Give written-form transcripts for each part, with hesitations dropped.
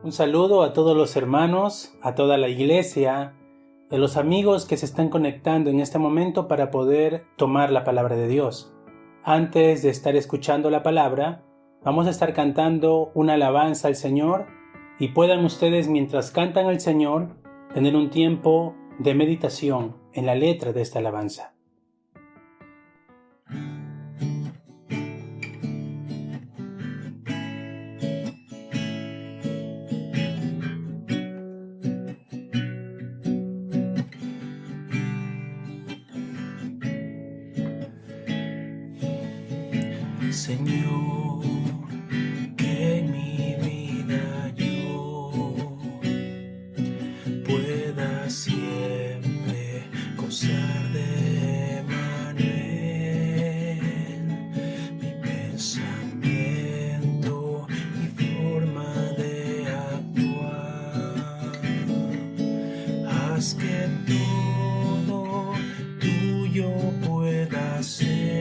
Un saludo a todos los hermanos, a toda la iglesia, a los amigos que se están conectando en este momento para poder tomar la palabra de Dios. Antes de estar escuchando la palabra, vamos a estar cantando una alabanza al Señor y puedan ustedes, mientras cantan al Señor, tener un tiempo de meditación en la letra de esta alabanza. Señor, que en mi vida yo pueda siempre gozar de Manuel, mi pensamiento y forma de actuar. Haz que todo tuyo pueda ser.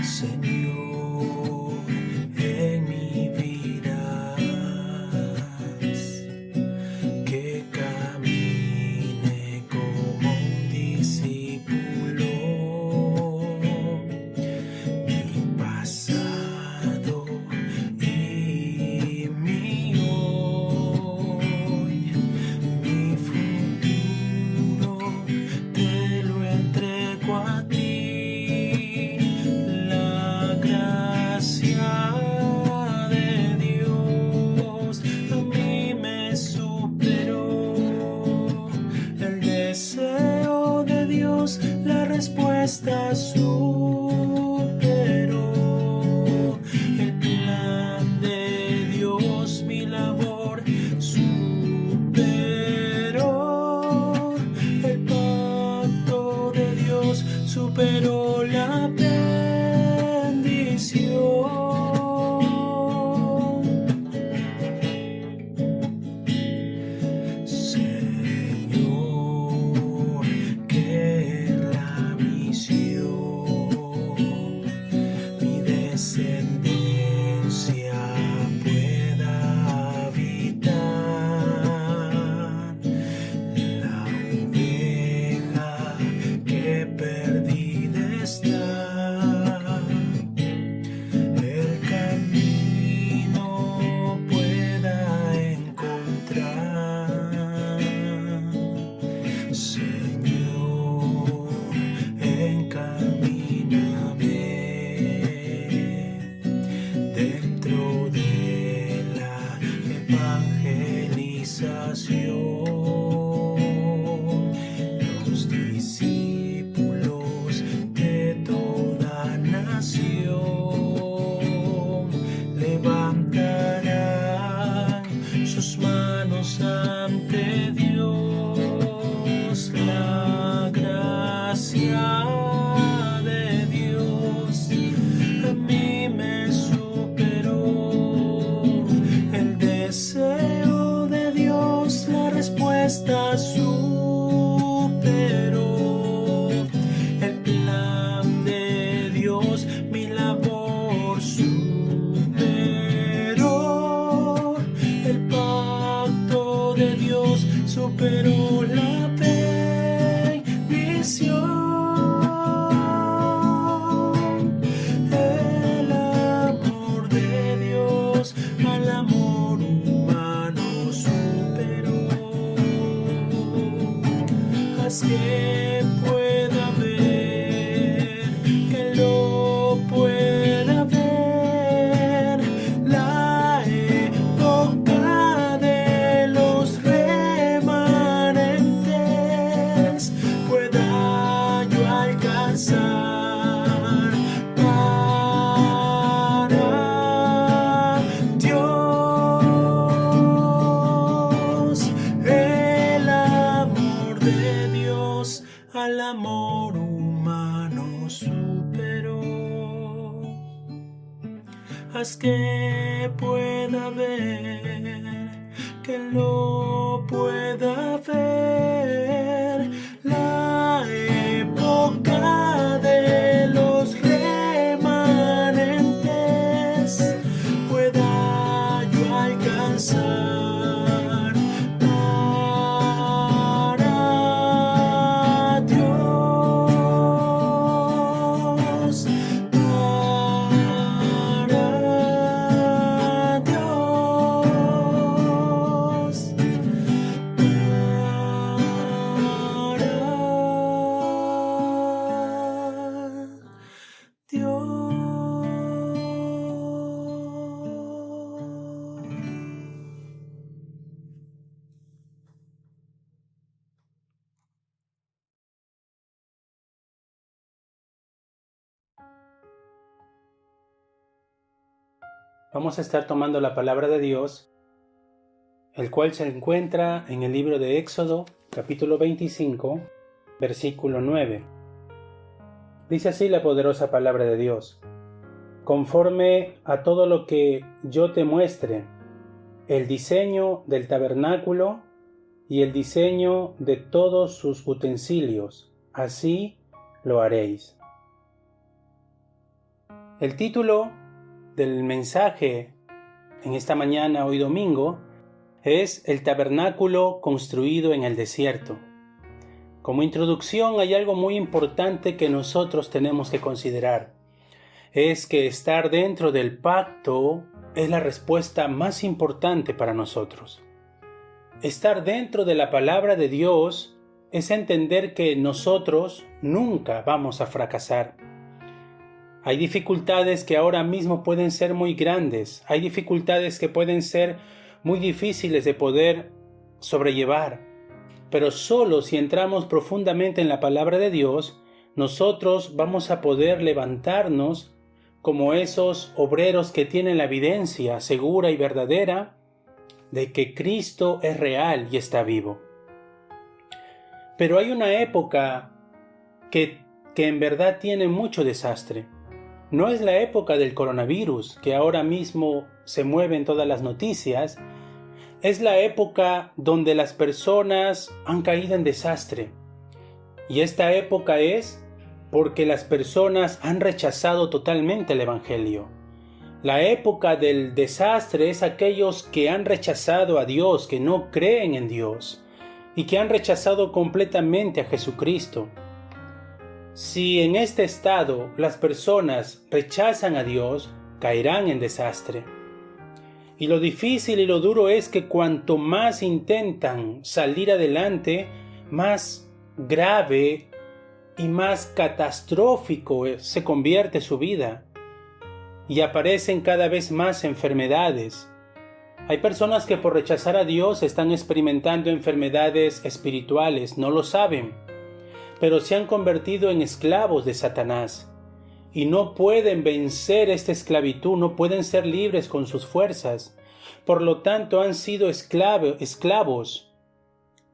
Señor, en mi vida, que camine como un discípulo, mi pasado y mi hoy, mi futuro, te lo entrego a ti. La respuesta superó el plan de Dios, mi labor superó el pacto de Dios, superó la bendición. Descendencia pueda habitar la oveja que perdida está. El camino pueda encontrar. Señor, encamíname dentro de la evangelización, los discípulos de toda nación levantarán sus manos ante Dios. La gracia de Dios a mí me superó, el deseo de Dios, la respuesta superó, el plan de Dios, mi labor superó, el pacto de Dios superó la bendición. Al amor humano superó. Haz que pueda ver, que lo pueda ver, la época de los remanentes pueda yo alcanzar. Al amor humano superó. Haz que pueda ver, que lo pueda ver, la época de los remanentes pueda Vamos a estar tomando la palabra de Dios, el cual se encuentra en el libro de Éxodo, capítulo 25, versículo 9. Dice así la poderosa palabra de Dios: conforme a todo lo que yo te muestre, el diseño del tabernáculo y el diseño de todos sus utensilios, así lo haréis. El título del mensaje en esta mañana, hoy domingo, es El tabernáculo construido en el desierto. Como introducción hay algo muy importante que nosotros tenemos que considerar. Es que estar dentro del pacto es la respuesta más importante para nosotros. Estar dentro de la palabra de Dios es entender que nosotros nunca vamos a fracasar. Hay dificultades que ahora mismo pueden ser muy grandes, hay dificultades que pueden ser muy difíciles de poder sobrellevar, pero solo si entramos profundamente en la palabra de Dios, nosotros vamos a poder levantarnos como esos obreros que tienen la evidencia segura y verdadera de que Cristo es real y está vivo. Pero hay una época que en verdad tiene mucho desastre. No es la época del coronavirus, que ahora mismo se mueve en todas las noticias. Es la época donde las personas han caído en desastre. Y esta época es porque las personas han rechazado totalmente el Evangelio. La época del desastre es aquellos que han rechazado a Dios, que no creen en Dios y que han rechazado completamente a Jesucristo. Si en este estado las personas rechazan a Dios, caerán en desastre. Y lo difícil y lo duro es que cuanto más intentan salir adelante, más grave y más catastrófico se convierte su vida. Y aparecen cada vez más enfermedades. Hay personas que por rechazar a Dios están experimentando enfermedades espirituales, no lo saben, pero se han convertido en esclavos de Satanás y no pueden vencer esta esclavitud, no pueden ser libres con sus fuerzas. Por lo tanto, han sido esclavos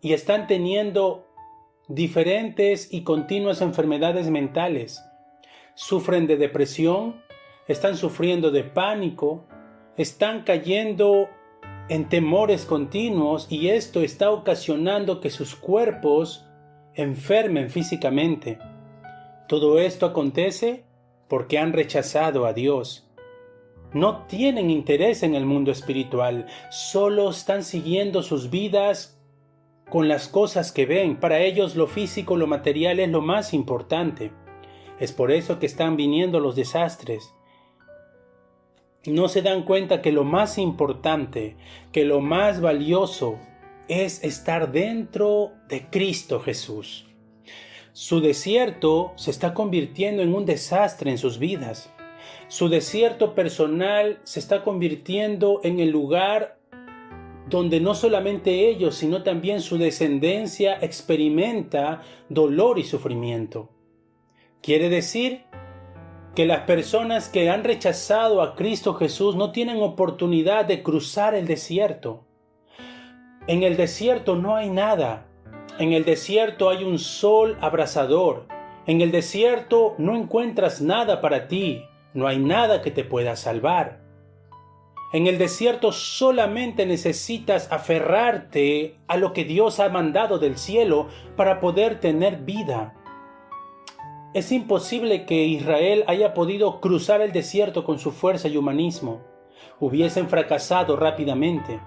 y están teniendo diferentes y continuas enfermedades mentales. Sufren de depresión, están sufriendo de pánico, están cayendo en temores continuos y esto está ocasionando que sus cuerpos enfermen físicamente. Todo esto acontece porque han rechazado a Dios. No tienen interés en el mundo espiritual, solo están siguiendo sus vidas con las cosas que ven. Para ellos lo físico, lo material es lo más importante. Es por eso que están viniendo los desastres. No se dan cuenta que lo más importante, que lo más valioso es estar dentro de Cristo Jesús. Su desierto se está convirtiendo en un desastre en sus vidas. Su desierto personal se está convirtiendo en el lugar donde no solamente ellos, sino también su descendencia experimenta dolor y sufrimiento. Quiere decir que las personas que han rechazado a Cristo Jesús no tienen oportunidad de cruzar el desierto. En el desierto no hay nada. En el desierto hay un sol abrasador. En el desierto no encuentras nada para ti. No hay nada que te pueda salvar. En el desierto solamente necesitas aferrarte a lo que Dios ha mandado del cielo para poder tener vida. Es imposible que Israel haya podido cruzar el desierto con su fuerza y humanismo. Hubiesen fracasado rápidamente.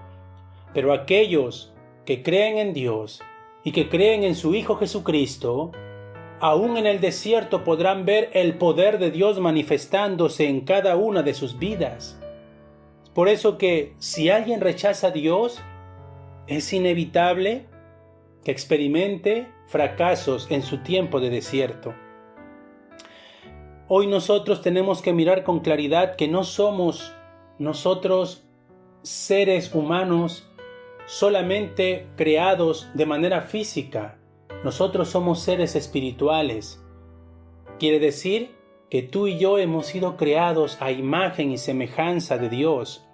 Pero aquellos que creen en Dios y que creen en su Hijo Jesucristo, aún en el desierto podrán ver el poder de Dios manifestándose en cada una de sus vidas. Por eso que si alguien rechaza a Dios, es inevitable que experimente fracasos en su tiempo de desierto. Hoy nosotros tenemos que mirar con claridad que no somos nosotros seres humanos solamente creados de manera física. Nosotros somos seres espirituales. Quiere decir que tú y yo hemos sido creados a imagen y semejanza de Dios.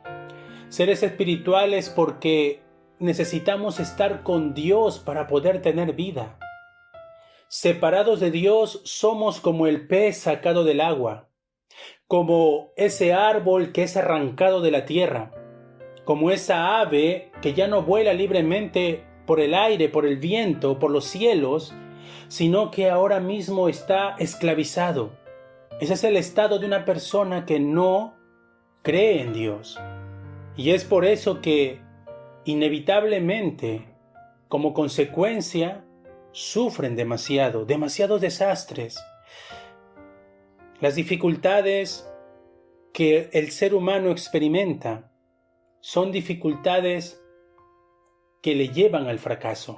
Seres espirituales porque necesitamos estar con Dios para poder tener vida. Separados de Dios somos como el pez sacado del agua, como ese árbol que es arrancado de la tierra, como esa ave que ya no vuela libremente por el aire, por el viento, por los cielos, sino que ahora mismo está esclavizado. Ese es el estado de una persona que no cree en Dios. Y es por eso que, inevitablemente, como consecuencia, sufren demasiados desastres. Las dificultades que el ser humano experimenta son dificultades que le llevan al fracaso.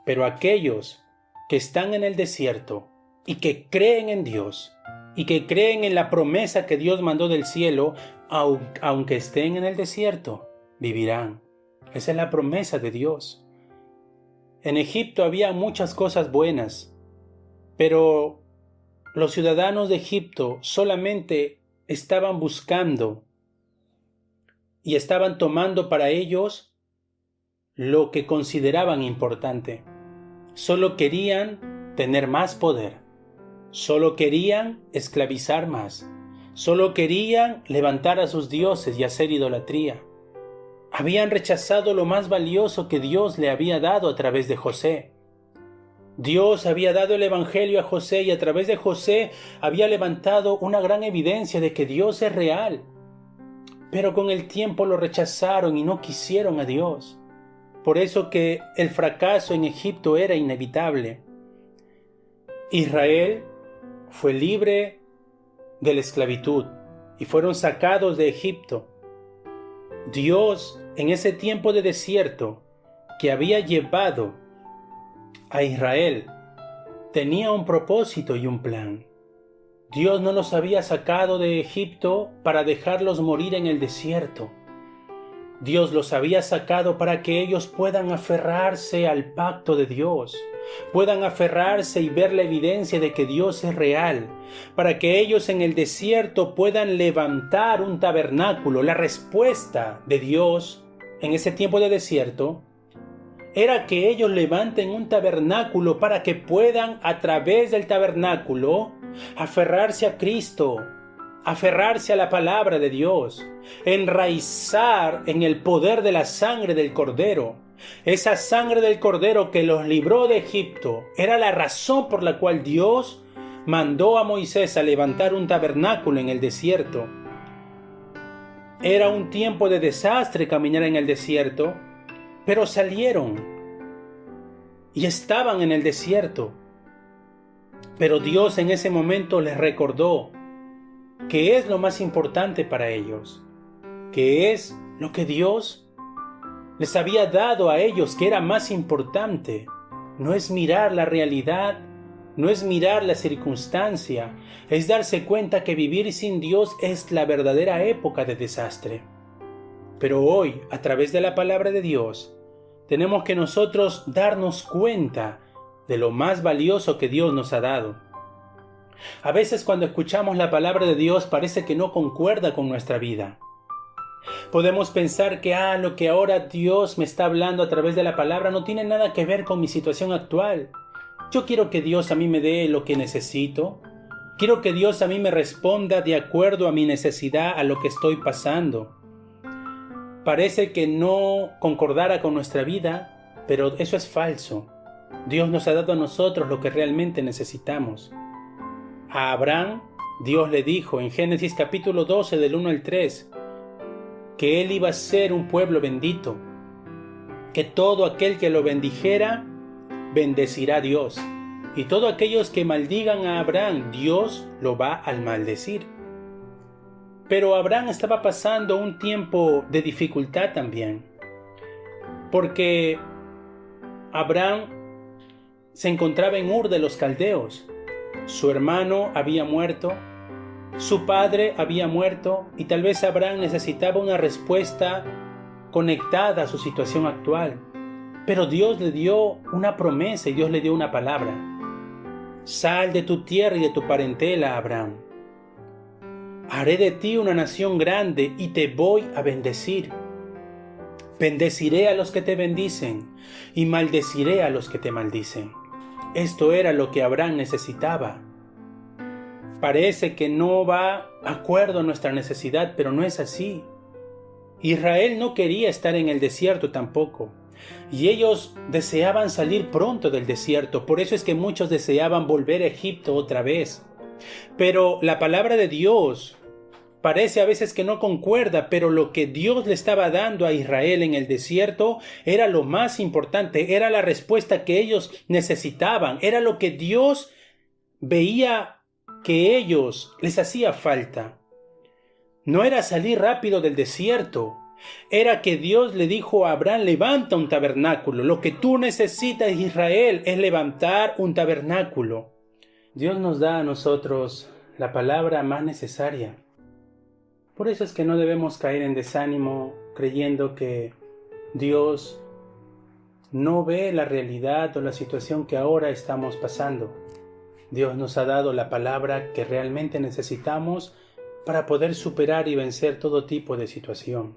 Pero aquellos que están en el desierto y que creen en Dios y que creen en la promesa que Dios mandó del cielo, aunque estén en el desierto, vivirán. Esa es la promesa de Dios. En Egipto había muchas cosas buenas, pero los ciudadanos de Egipto solamente estaban buscando y estaban tomando para ellos lo que consideraban importante. Solo querían tener más poder, solo querían esclavizar más, solo querían levantar a sus dioses y hacer idolatría. Habían rechazado lo más valioso que Dios le había dado a través de José. Dios había dado el Evangelio a José y a través de José había levantado una gran evidencia de que Dios es real. Pero con el tiempo lo rechazaron y no quisieron a Dios. Por eso que el fracaso en Egipto era inevitable. Israel fue libre de la esclavitud y fueron sacados de Egipto. Dios, en ese tiempo de desierto que había llevado a Israel, tenía un propósito y un plan. Dios no los había sacado de Egipto para dejarlos morir en el desierto. Dios los había sacado para que ellos puedan aferrarse al pacto de Dios, puedan aferrarse y ver la evidencia de que Dios es real, para que ellos en el desierto puedan levantar un tabernáculo. La respuesta de Dios en ese tiempo de desierto era que ellos levanten un tabernáculo para que puedan, a través del tabernáculo, aferrarse a Cristo, aferrarse a la palabra de Dios, enraizar en el poder de la sangre del Cordero. Esa sangre del Cordero que los libró de Egipto era la razón por la cual Dios mandó a Moisés a levantar un tabernáculo en el desierto. Era un tiempo de desastre caminar en el desierto, pero salieron y estaban en el desierto. Pero Dios en ese momento les recordó que es lo más importante para ellos, que es lo que Dios les había dado a ellos, que era más importante. No es mirar la realidad, no es mirar la circunstancia, es darse cuenta que vivir sin Dios es la verdadera época de desastre. Pero hoy, a través de la palabra de Dios, tenemos que nosotros darnos cuenta de lo más valioso que Dios nos ha dado. A veces cuando escuchamos la palabra de Dios parece que no concuerda con nuestra vida. Podemos pensar que lo que ahora Dios me está hablando a través de la palabra no tiene nada que ver con mi situación actual. Yo quiero que Dios a mí me dé lo que necesito. Quiero que Dios a mí me responda de acuerdo a mi necesidad, a lo que estoy pasando. Parece que no concordara con nuestra vida, pero eso es falso. Dios nos ha dado a nosotros lo que realmente necesitamos. A Abraham, Dios le dijo en Génesis capítulo 12 del 1 al 3, que él iba a ser un pueblo bendito, que todo aquel que lo bendijera, bendecirá a Dios, y todos aquellos que maldigan a Abraham, Dios lo va a maldecir. Pero Abraham estaba pasando un tiempo de dificultad también, porque Abraham se encontraba en Ur de los Caldeos. Su hermano había muerto, su padre había muerto y tal vez Abraham necesitaba una respuesta conectada a su situación actual. Pero Dios le dio una promesa y Dios le dio una palabra. Sal de tu tierra y de tu parentela, Abraham. Haré de ti una nación grande y te voy a bendecir. Bendeciré a los que te bendicen y maldeciré a los que te maldicen. Esto era lo que Abraham necesitaba. Parece que no va de acuerdo a nuestra necesidad, pero no es así. Israel no quería estar en el desierto tampoco. Y ellos deseaban salir pronto del desierto. Por eso es que muchos deseaban volver a Egipto otra vez. Pero la palabra de Dios parece a veces que no concuerda, pero lo que Dios le estaba dando a Israel en el desierto era lo más importante, era la respuesta que ellos necesitaban, era lo que Dios veía que ellos les hacía falta. No era salir rápido del desierto, era que Dios le dijo a Abraham: levanta un tabernáculo. Lo que tú necesitas, Israel, es levantar un tabernáculo. Dios nos da a nosotros la palabra más necesaria. Por eso es que no debemos caer en desánimo creyendo que Dios no ve la realidad o la situación que ahora estamos pasando. Dios nos ha dado la palabra que realmente necesitamos para poder superar y vencer todo tipo de situación.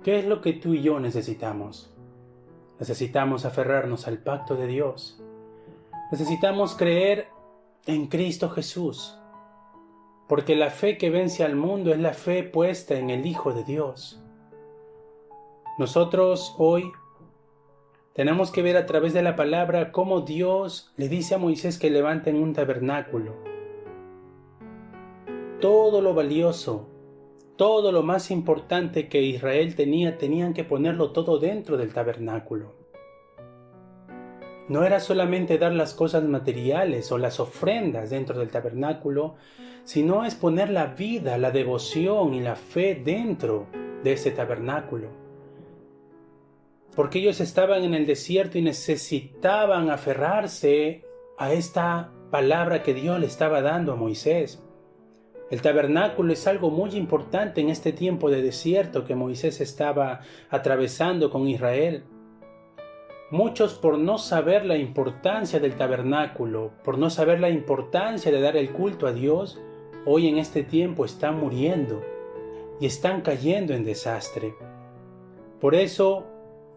¿Qué es lo que tú y yo necesitamos? Necesitamos aferrarnos al pacto de Dios. Necesitamos creer en Cristo Jesús. Porque la fe que vence al mundo es la fe puesta en el Hijo de Dios. Nosotros hoy tenemos que ver a través de la palabra cómo Dios le dice a Moisés que levanten un tabernáculo. Todo lo valioso, todo lo más importante que Israel tenía, tenían que ponerlo todo dentro del tabernáculo. No era solamente dar las cosas materiales o las ofrendas dentro del tabernáculo, sino es poner la vida, la devoción y la fe dentro de ese tabernáculo. Porque ellos estaban en el desierto y necesitaban aferrarse a esta palabra que Dios le estaba dando a Moisés. El tabernáculo es algo muy importante en este tiempo de desierto que Moisés estaba atravesando con Israel. Muchos, por no saber la importancia del tabernáculo, por no saber la importancia de dar el culto a Dios, hoy en este tiempo están muriendo y están cayendo en desastre. Por eso,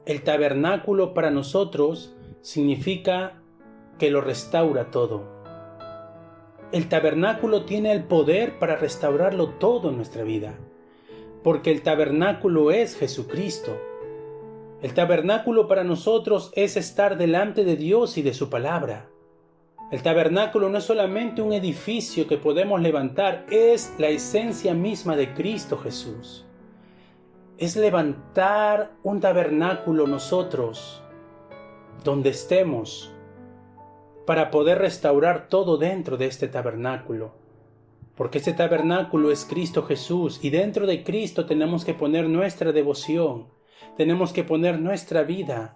el tabernáculo para nosotros significa que lo restaura todo. El tabernáculo tiene el poder para restaurarlo todo en nuestra vida, porque el tabernáculo es Jesucristo. El tabernáculo para nosotros es estar delante de Dios y de su palabra. El tabernáculo no es solamente un edificio que podemos levantar, es la esencia misma de Cristo Jesús. Es levantar un tabernáculo nosotros, donde estemos, para poder restaurar todo dentro de este tabernáculo. Porque este tabernáculo es Cristo Jesús y dentro de Cristo tenemos que poner nuestra devoción, tenemos que poner nuestra vida,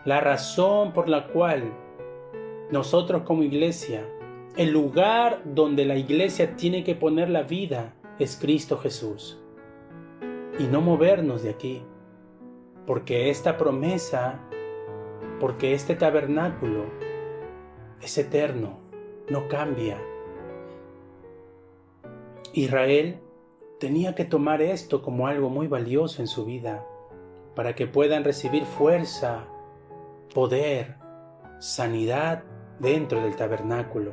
la razón por la cual nosotros como iglesia, el lugar donde la iglesia tiene que poner la vida es Cristo Jesús. Y no movernos de aquí, porque esta promesa, porque este tabernáculo es eterno, no cambia. Israel tenía que tomar esto como algo muy valioso en su vida, para que puedan recibir fuerza, poder, sanidad dentro del tabernáculo.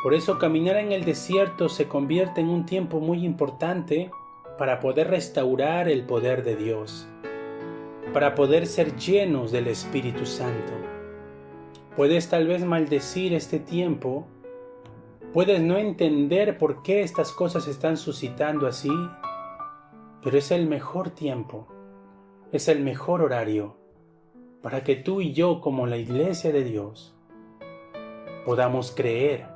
Por eso caminar en el desierto se convierte en un tiempo muy importante para poder restaurar el poder de Dios, para poder ser llenos del Espíritu Santo. Puedes tal vez maldecir este tiempo, puedes no entender por qué estas cosas se están suscitando así, pero es el mejor tiempo, es el mejor horario para que tú y yo, como la iglesia de Dios, podamos creer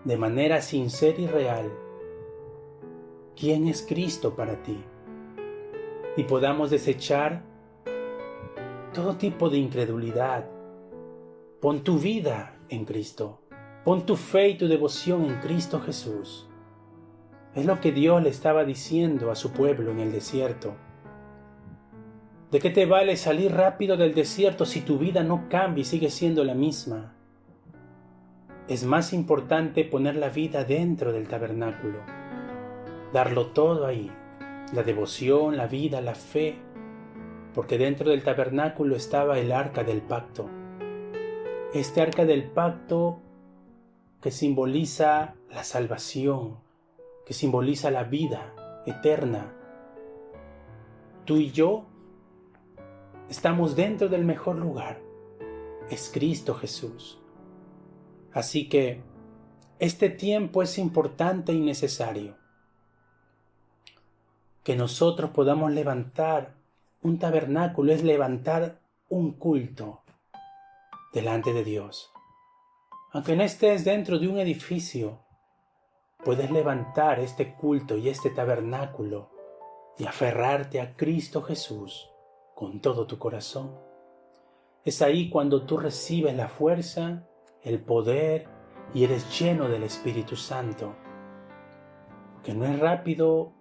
de manera sincera y real quién es Cristo para ti y podamos desechar todo tipo de incredulidad. Pon tu vida en Cristo, pon tu fe y tu devoción en Cristo Jesús. Es lo que Dios le estaba diciendo a su pueblo en el desierto. ¿De qué te vale salir rápido del desierto si tu vida no cambia y sigue siendo la misma? es más importante poner la vida dentro del tabernáculo, darlo todo ahí, la devoción, la vida, la fe, porque dentro del tabernáculo estaba el arca del pacto. Este arca del pacto que simboliza la salvación, que simboliza la vida eterna. Tú y yo estamos dentro del mejor lugar, es Cristo Jesús. Así que este tiempo es importante y necesario. Que nosotros podamos levantar un tabernáculo, es levantar un culto delante de Dios. Aunque no estés dentro de un edificio, puedes levantar este culto y este tabernáculo y aferrarte a Cristo Jesús con todo tu corazón. Es ahí cuando tú recibes la fuerza, el poder y eres lleno del Espíritu Santo. Porque no es rápido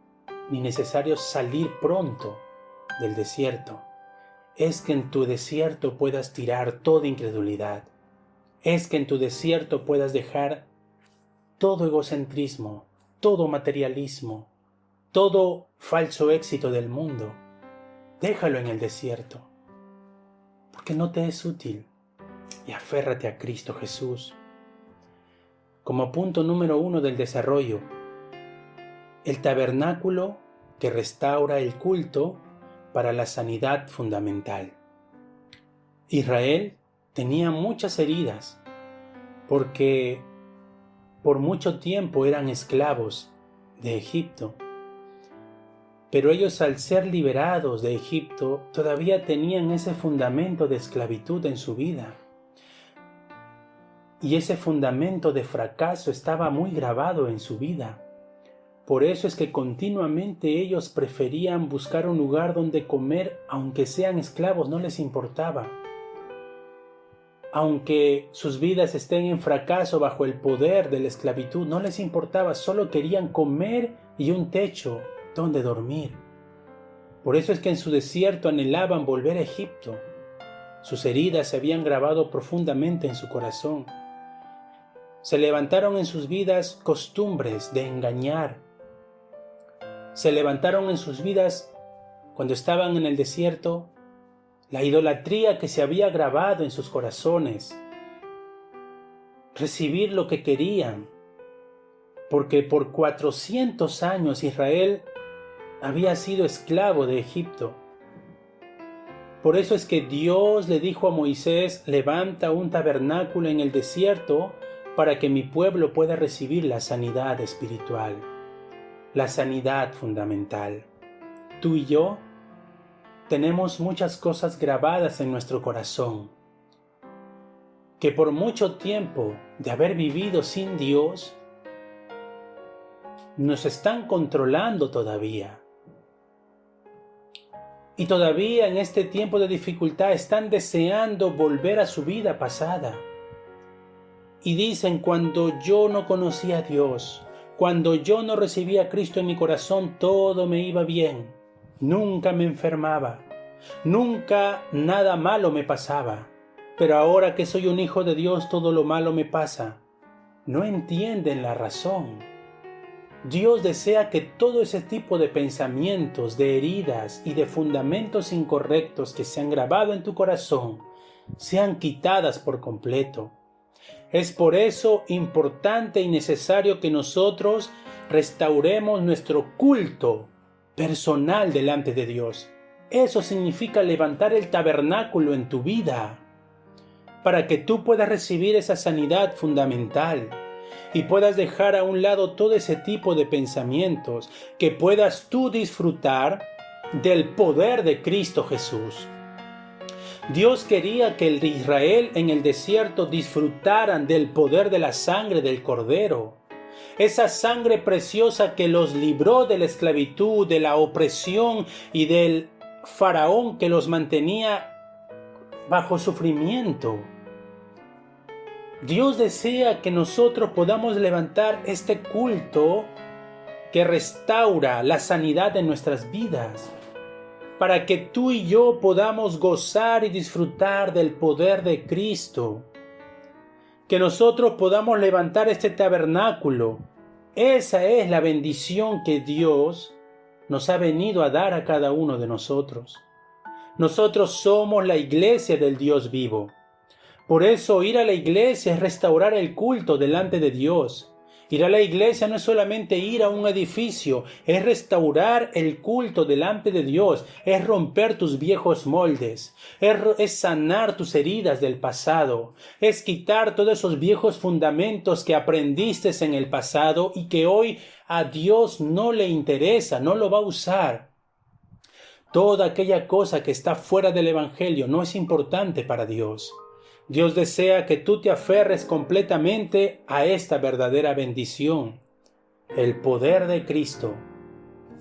ni necesario salir pronto del desierto. Es que en tu desierto puedas tirar toda incredulidad. Es que en tu desierto puedas dejar todo egocentrismo, todo materialismo, todo falso éxito del mundo. Déjalo en el desierto, porque no te es útil, y aférrate a Cristo Jesús. Como punto número 1 del desarrollo, el tabernáculo que restaura el culto para la sanidad fundamental. Israel tenía muchas heridas porque por mucho tiempo eran esclavos de Egipto. Pero ellos, al ser liberados de Egipto, todavía tenían ese fundamento de esclavitud en su vida. Y ese fundamento de fracaso estaba muy grabado en su vida. Por eso es que continuamente ellos preferían buscar un lugar donde comer, aunque sean esclavos, no les importaba. Aunque sus vidas estén en fracaso bajo el poder de la esclavitud, no les importaba, solo querían comer y un techo donde dormir. Por eso es que en su desierto anhelaban volver a Egipto. Sus heridas se habían grabado profundamente en su corazón. Se levantaron en sus vidas costumbres de engañar. Se levantaron en sus vidas, cuando estaban en el desierto, la idolatría que se había grabado en sus corazones. Recibir lo que querían, porque por 400 años Israel había sido esclavo de Egipto. Por eso es que Dios le dijo a Moisés: levanta un tabernáculo en el desierto para que mi pueblo pueda recibir la sanidad espiritual, la sanidad fundamental. Tú y yo tenemos muchas cosas grabadas en nuestro corazón, que por mucho tiempo de haber vivido sin Dios, nos están controlando todavía. Y todavía en este tiempo de dificultad están deseando volver a su vida pasada. Y dicen: cuando yo no conocía a Dios, cuando yo no recibía a Cristo en mi corazón, todo me iba bien. Nunca me enfermaba. Nunca nada malo me pasaba. Pero ahora que soy un hijo de Dios, todo lo malo me pasa. No entienden la razón. Dios desea que todo ese tipo de pensamientos, de heridas y de fundamentos incorrectos que se han grabado en tu corazón sean quitadas por completo. Es por eso importante y necesario que nosotros restauremos nuestro culto personal delante de Dios. Eso significa levantar el tabernáculo en tu vida para que tú puedas recibir esa sanidad fundamental y puedas dejar a un lado todo ese tipo de pensamientos, que puedas tú disfrutar del poder de Cristo Jesús. Dios quería que el de Israel en el desierto disfrutaran del poder de la sangre del Cordero. Esa sangre preciosa que los libró de la esclavitud, de la opresión y del faraón que los mantenía bajo sufrimiento. Dios desea que nosotros podamos levantar este culto que restaura la sanidad de nuestras vidas, para que tú y yo podamos gozar y disfrutar del poder de Cristo. que nosotros podamos levantar este tabernáculo. Esa es la bendición que Dios nos ha venido a dar a cada uno de nosotros. Nosotros somos la iglesia del Dios vivo. Por eso ir a la iglesia es restaurar el culto delante de Dios. Ir a la iglesia no es solamente ir a un edificio, es restaurar el culto delante de Dios, es romper tus viejos moldes, es sanar tus heridas del pasado, es quitar todos esos viejos fundamentos que aprendiste en el pasado y que hoy a Dios no le interesa, no lo va a usar. Toda aquella cosa que está fuera del Evangelio no es importante para Dios. Dios desea que tú te aferres completamente a esta verdadera bendición, el poder de Cristo.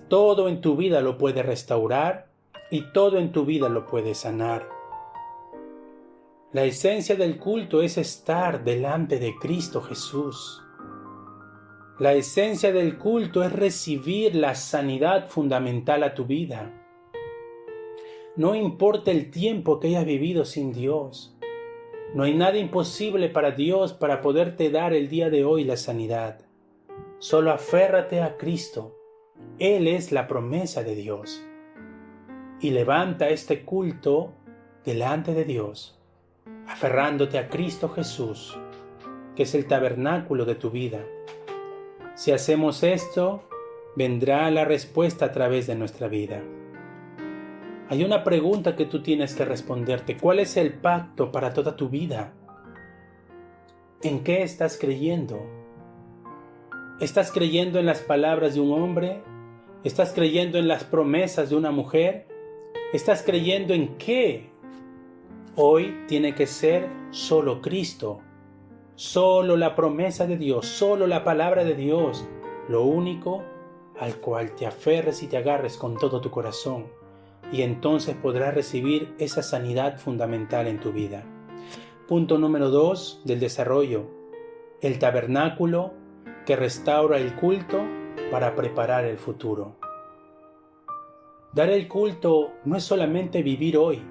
Todo en tu vida lo puede restaurar y todo en tu vida lo puede sanar. La esencia del culto es estar delante de Cristo Jesús. La esencia del culto es recibir la sanidad fundamental a tu vida. No importa el tiempo que hayas vivido sin Dios. No hay nada imposible para Dios para poderte dar el día de hoy la sanidad. Solo aférrate a Cristo. Él es la promesa de Dios. Y levanta este culto delante de Dios, aferrándote a Cristo Jesús, que es el tabernáculo de tu vida. Si hacemos esto, vendrá la respuesta a través de nuestra vida. Hay una pregunta que tú tienes que responderte. ¿Cuál es el pacto para toda tu vida? ¿En qué estás creyendo? ¿Estás creyendo en las palabras de un hombre? ¿Estás creyendo en las promesas de una mujer? ¿Estás creyendo en qué? Hoy tiene que ser solo Cristo, solo la promesa de Dios, solo la palabra de Dios, lo único al cual te aferres y te agarres con todo tu corazón. Y entonces podrás recibir esa sanidad fundamental en tu vida. Punto número 2 del desarrollo. El tabernáculo que restaura el culto para preparar el futuro. Dar el culto no es solamente vivir hoy.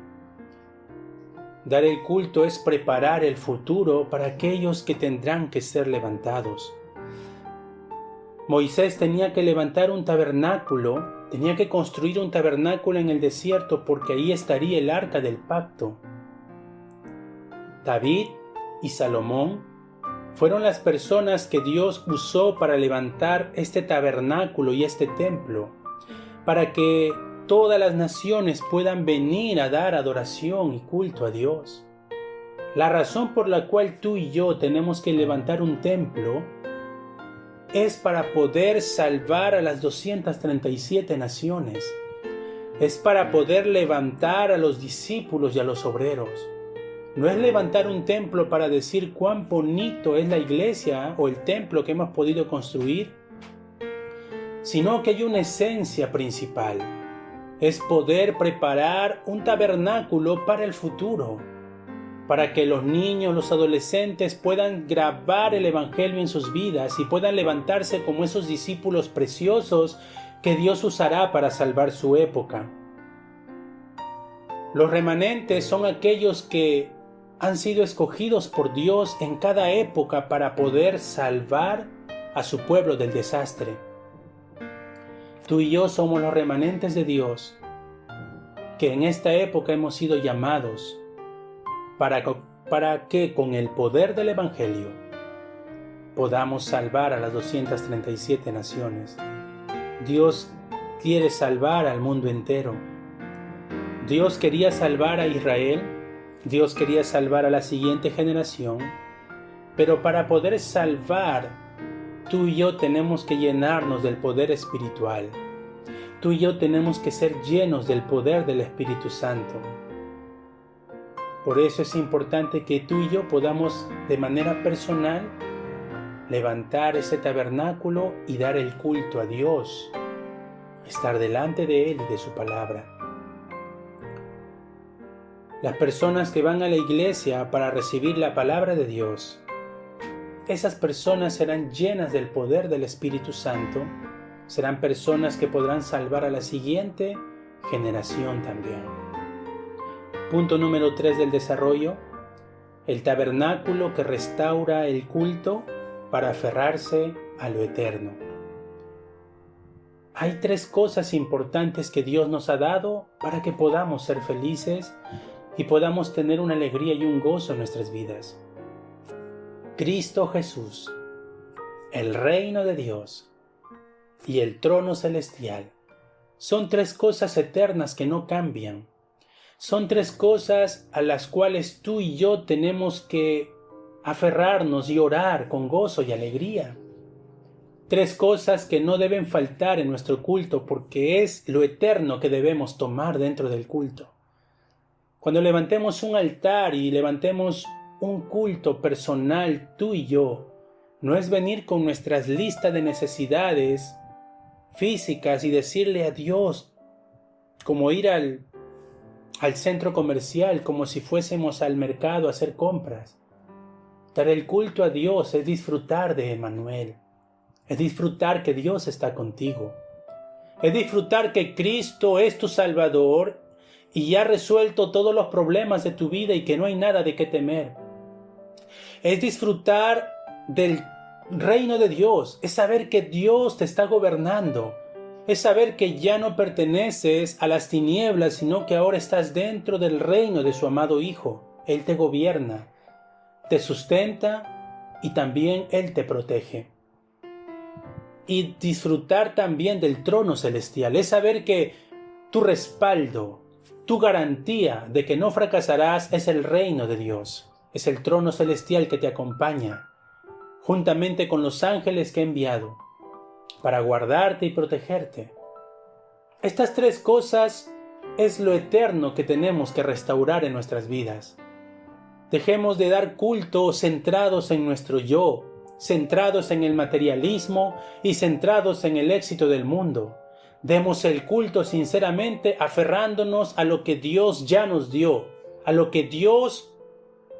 Dar el culto es preparar el futuro para aquellos que tendrán que ser levantados. Moisés tenía que levantar un tabernáculo, tenía que construir un tabernáculo en el desierto porque ahí estaría el arca del pacto. David y Salomón fueron las personas que Dios usó para levantar este tabernáculo y este templo, para que todas las naciones puedan venir a dar adoración y culto a Dios. La razón por la cual tú y yo tenemos que levantar un templo es para poder salvar a las 237 naciones. Es para poder levantar a los discípulos y a los obreros. No es levantar un templo para decir cuán bonito es la iglesia o el templo que hemos podido construir, sino que hay una esencia principal. Es poder preparar un tabernáculo para el futuro, para que los niños, los adolescentes puedan grabar el Evangelio en sus vidas y puedan levantarse como esos discípulos preciosos que Dios usará para salvar su época. Los remanentes son aquellos que han sido escogidos por Dios en cada época para poder salvar a su pueblo del desastre. Tú y yo somos los remanentes de Dios, que en esta época hemos sido llamados para que con el poder del Evangelio podamos salvar a las 237 naciones. Dios quiere salvar al mundo entero. Dios quería salvar a Israel, Dios quería salvar a la siguiente generación, pero para poder salvar, tú y yo tenemos que llenarnos del poder espiritual. Tú y yo tenemos que ser llenos del poder del Espíritu Santo. Por eso es importante que tú y yo podamos de manera personal levantar ese tabernáculo y dar el culto a Dios, estar delante de Él y de su palabra. Las personas que van a la iglesia para recibir la palabra de Dios, esas personas serán llenas del poder del Espíritu Santo, serán personas que podrán salvar a la siguiente generación también. Punto número 3 del desarrollo. el tabernáculo que restaura el culto para aferrarse a lo eterno. Hay 3 cosas importantes que Dios nos ha dado para que podamos ser felices y podamos tener una alegría y un gozo en nuestras vidas. Cristo Jesús, el reino de Dios y el trono celestial son 3 cosas eternas que no cambian. Son 3 cosas a las cuales tú y yo tenemos que aferrarnos y orar con gozo y alegría. 3 cosas que no deben faltar en nuestro culto porque es lo eterno que debemos tomar dentro del culto. Cuando levantemos un altar y levantemos un culto personal, tú y yo, no es venir con nuestras listas de necesidades físicas y decirle a Dios, como ir al centro comercial, como si fuésemos al mercado a hacer compras. Dar el culto a Dios es disfrutar de Emmanuel, es disfrutar que Dios está contigo, es disfrutar que Cristo es tu Salvador y ha resuelto todos los problemas de tu vida y que no hay nada de qué temer. Es disfrutar del reino de Dios, es saber que Dios te está gobernando, es saber que ya no perteneces a las tinieblas, sino que ahora estás dentro del reino de su amado Hijo. Él te gobierna, te sustenta y también Él te protege. Y disfrutar también del trono celestial, es saber que tu respaldo, tu garantía de que no fracasarás es el reino de Dios, es el trono celestial que te acompaña, juntamente con los ángeles que he enviado, para guardarte y protegerte. Estas 3 cosas es lo eterno que tenemos que restaurar en nuestras vidas. Dejemos de dar culto centrados en nuestro yo, centrados en el materialismo y centrados en el éxito del mundo. Demos el culto sinceramente aferrándonos a lo que Dios ya nos dio, a lo que Dios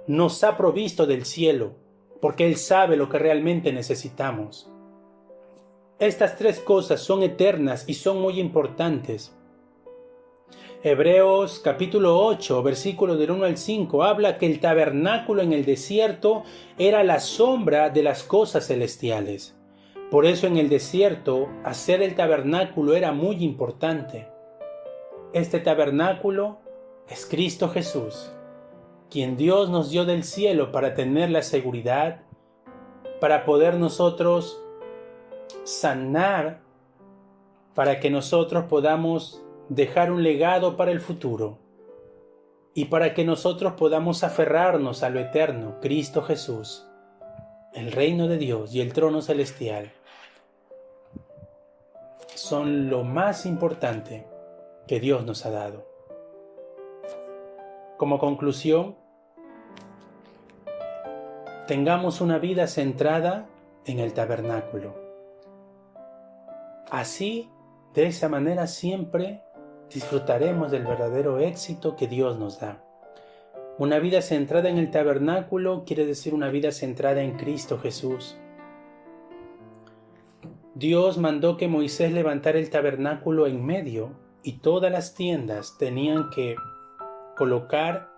nos ha provisto del cielo, porque Él sabe lo que realmente necesitamos. Estas 3 cosas son eternas y son muy importantes. Hebreos capítulo 8, versículos del 1 al 5, habla que el tabernáculo en el desierto era la sombra de las cosas celestiales. Por eso en el desierto hacer el tabernáculo era muy importante. Este tabernáculo es Cristo Jesús, quien Dios nos dio del cielo para tener la seguridad, para poder nosotros sanar, para que nosotros podamos dejar un legado para el futuro y para que nosotros podamos aferrarnos a lo eterno, Cristo Jesús, el reino de Dios y el trono celestial. Son lo más importante que Dios nos ha dado. Como conclusión, tengamos una vida centrada en el tabernáculo. Así, de esa manera siempre disfrutaremos del verdadero éxito que Dios nos da. Una vida centrada en el tabernáculo quiere decir una vida centrada en Cristo Jesús. Dios mandó que Moisés levantara el tabernáculo en medio y todas las tiendas tenían que colocar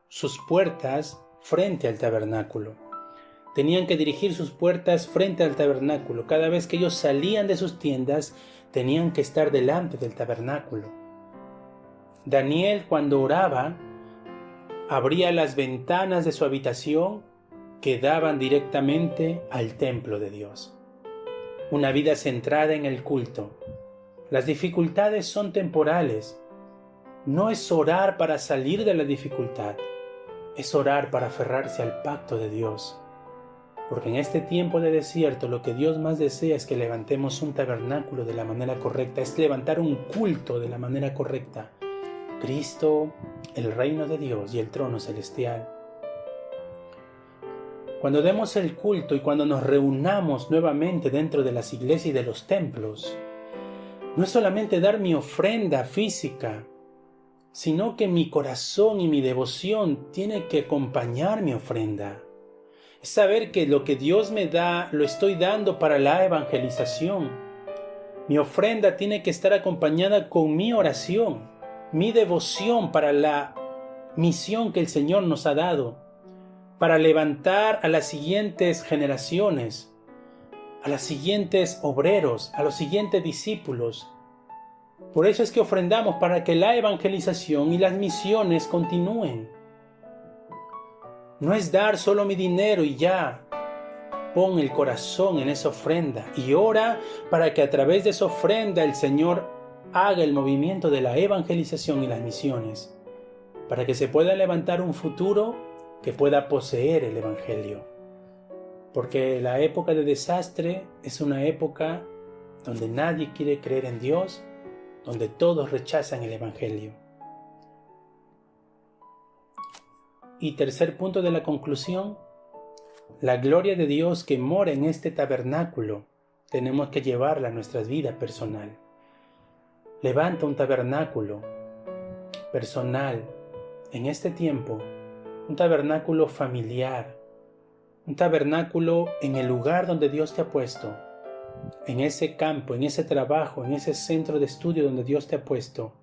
sus puertas frente al tabernáculo. Tenían que dirigir sus puertas frente al tabernáculo. Cada vez que ellos salían de sus tiendas, tenían que estar delante del tabernáculo. Daniel, cuando oraba, abría las ventanas de su habitación que daban directamente al templo de Dios. Una vida centrada en el culto. Las dificultades son temporales. No es orar para salir de la dificultad, es orar para aferrarse al pacto de Dios. Porque en este tiempo de desierto lo que Dios más desea es que levantemos un tabernáculo de la manera correcta, es levantar un culto de la manera correcta. Cristo, el reino de Dios y el trono celestial. Cuando demos el culto y cuando nos reunamos nuevamente dentro de las iglesias y de los templos, no es solamente dar mi ofrenda física, sino que mi corazón y mi devoción tiene que acompañar mi ofrenda. Es saber que lo que Dios me da, lo estoy dando para la evangelización. Mi ofrenda tiene que estar acompañada con mi oración, mi devoción para la misión que el Señor nos ha dado para levantar a las siguientes generaciones, a los siguientes obreros, a los siguientes discípulos. Por eso es que ofrendamos para que la evangelización y las misiones continúen. No es dar solo mi dinero y ya. Pon el corazón en esa ofrenda y ora para que a través de esa ofrenda el Señor haga el movimiento de la evangelización y las misiones, para que se pueda levantar un futuro que pueda poseer el Evangelio. Porque la época de desastre es una época donde nadie quiere creer en Dios, donde todos rechazan el Evangelio. Y tercer punto de la conclusión, la gloria de Dios que mora en este tabernáculo, tenemos que llevarla a nuestra vida personal. Levanta un tabernáculo personal en este tiempo, un tabernáculo familiar, un tabernáculo en el lugar donde Dios te ha puesto, en ese campo, en ese trabajo, en ese centro de estudio donde Dios te ha puesto,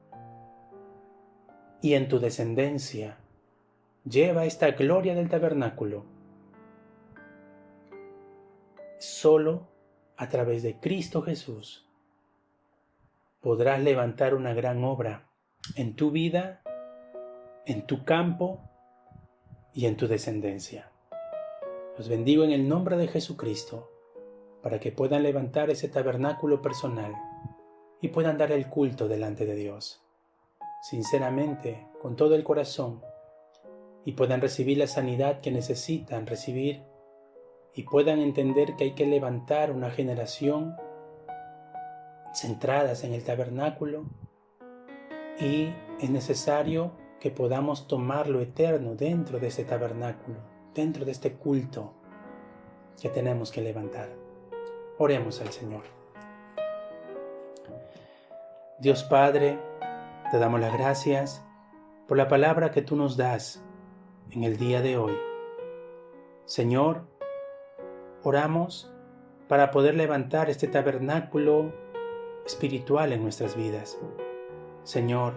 y en tu descendencia. Lleva esta gloria del tabernáculo. Solo a través de Cristo Jesús podrás levantar una gran obra en tu vida, en tu campo y en tu descendencia. Los bendigo en el nombre de Jesucristo para que puedan levantar ese tabernáculo personal y puedan dar el culto delante de Dios, sinceramente, con todo el corazón, y puedan recibir la sanidad que necesitan recibir y puedan entender que hay que levantar una generación centradas en el tabernáculo y es necesario que podamos tomar lo eterno dentro de ese tabernáculo, dentro de este culto que tenemos que levantar. Oremos al Señor. Dios Padre, te damos las gracias por la palabra que tú nos das en el día de hoy. Señor, oramos para poder levantar este tabernáculo espiritual en nuestras vidas. Señor,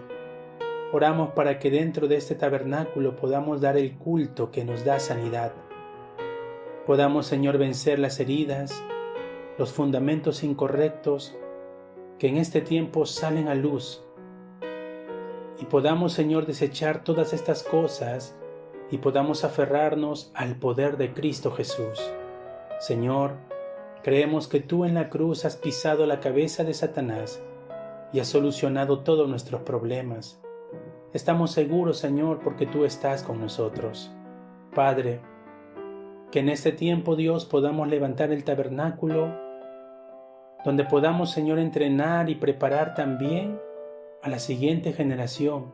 oramos para que dentro de este tabernáculo podamos dar el culto que nos da sanidad. Podamos, Señor, vencer las heridas, los fundamentos incorrectos que en este tiempo salen a luz. Y podamos, Señor, desechar todas estas cosas y podamos aferrarnos al poder de Cristo Jesús. Señor, creemos que tú en la cruz has pisado la cabeza de Satanás y has solucionado todos nuestros problemas. Estamos seguros, Señor, porque tú estás con nosotros. Padre, que en este tiempo, Dios, podamos levantar el tabernáculo, donde podamos, Señor, entrenar y preparar también a la siguiente generación,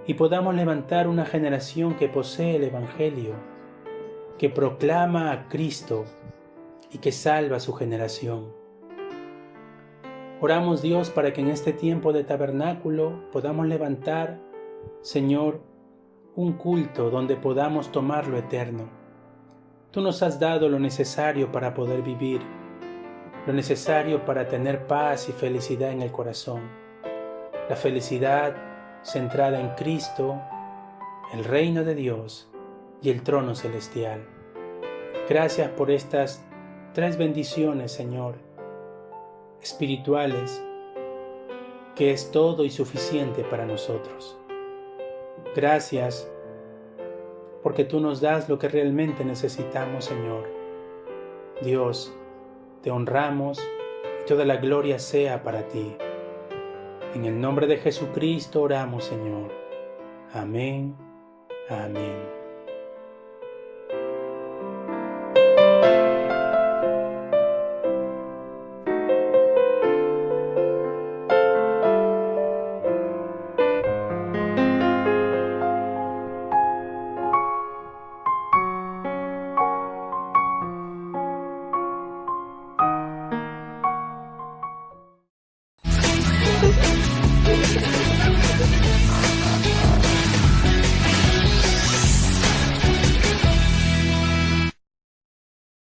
y podamos levantar una generación que posee el Evangelio, que proclama a Cristo y que salva a su generación. Oramos, Dios, para que en este tiempo de tabernáculo podamos levantar, Señor, un culto donde podamos tomar lo eterno. Tú nos has dado lo necesario para poder vivir, lo necesario para tener paz y felicidad en el corazón. La felicidad centrada en Cristo, el reino de Dios y el trono celestial. Gracias por estas 3 bendiciones, Señor, espirituales, que es todo y suficiente para nosotros. Gracias porque tú nos das lo que realmente necesitamos, Señor. Dios, te honramos y toda la gloria sea para ti. En el nombre de Jesucristo oramos, Señor. Amén. Amén.